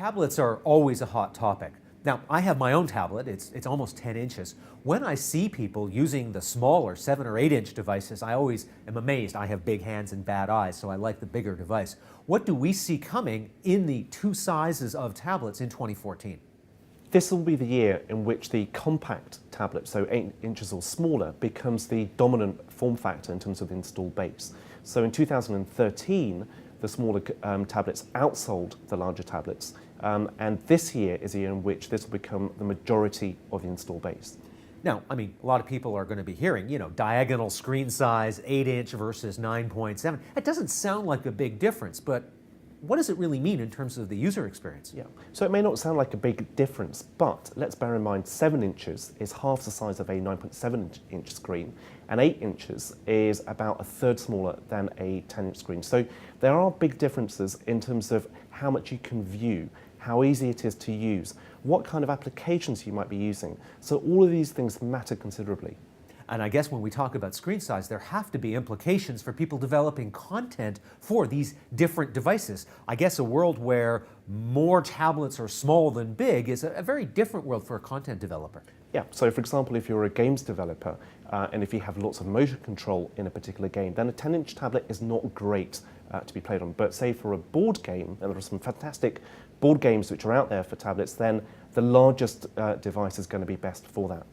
Tablets are always a hot topic. Now, I have my own tablet. It's almost 10 inches. When I see people using the smaller 7 or 8 inch devices, I always am amazed. I have big hands and bad eyes, so I like the bigger device. What do we see coming in the two sizes of tablets in 2014? This will be the year in which the compact tablet, so 8 inches or smaller, becomes the dominant form factor in terms of the installed base. So in 2013, the smaller tablets outsold the larger tablets. And this year is the year in which this will become the majority of the installed base. Now, I mean, a lot of people are going to be hearing, diagonal screen size, 8 inch versus 9.7. It doesn't sound like a big difference, but what does it really mean in terms of the user experience? Yeah, so it may not sound like a big difference, but let's bear in mind 7 inches is half the size of a 9.7-inch screen, and 8 inches is about a third smaller than a 10-inch screen. So there are big differences in terms of how much you can view, how easy it is to use, what kind of applications you might be using. So all of these things matter considerably. And I guess when we talk about screen size, there have to be implications for people developing content for these different devices. I guess a world where more tablets are small than big is a very different world for a content developer. Yeah, so for example, if you're a games developer and if you have lots of motion control in a particular game, then a 10-inch tablet is not great to be played on. But say for a board game, and there are some fantastic board games which are out there for tablets, then the largest device is going to be best for that.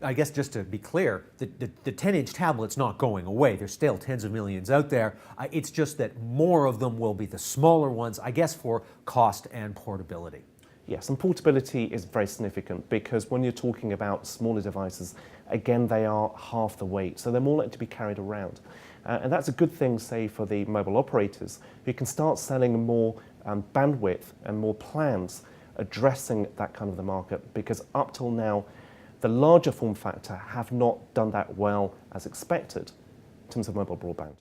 I guess just to be clear, the 10-inch tablet's not going away. There's still tens of millions out there. It's just that more of them will be the smaller ones, I guess, for cost and portability. Yes, and portability is very significant because when you're talking about smaller devices, again, they are half the weight, so they're more likely to be carried around. And that's a good thing, say, for the mobile operators who can start selling more bandwidth and more plans addressing that kind of the market, because up till now, the larger form factor have not done that well as expected in terms of mobile broadband.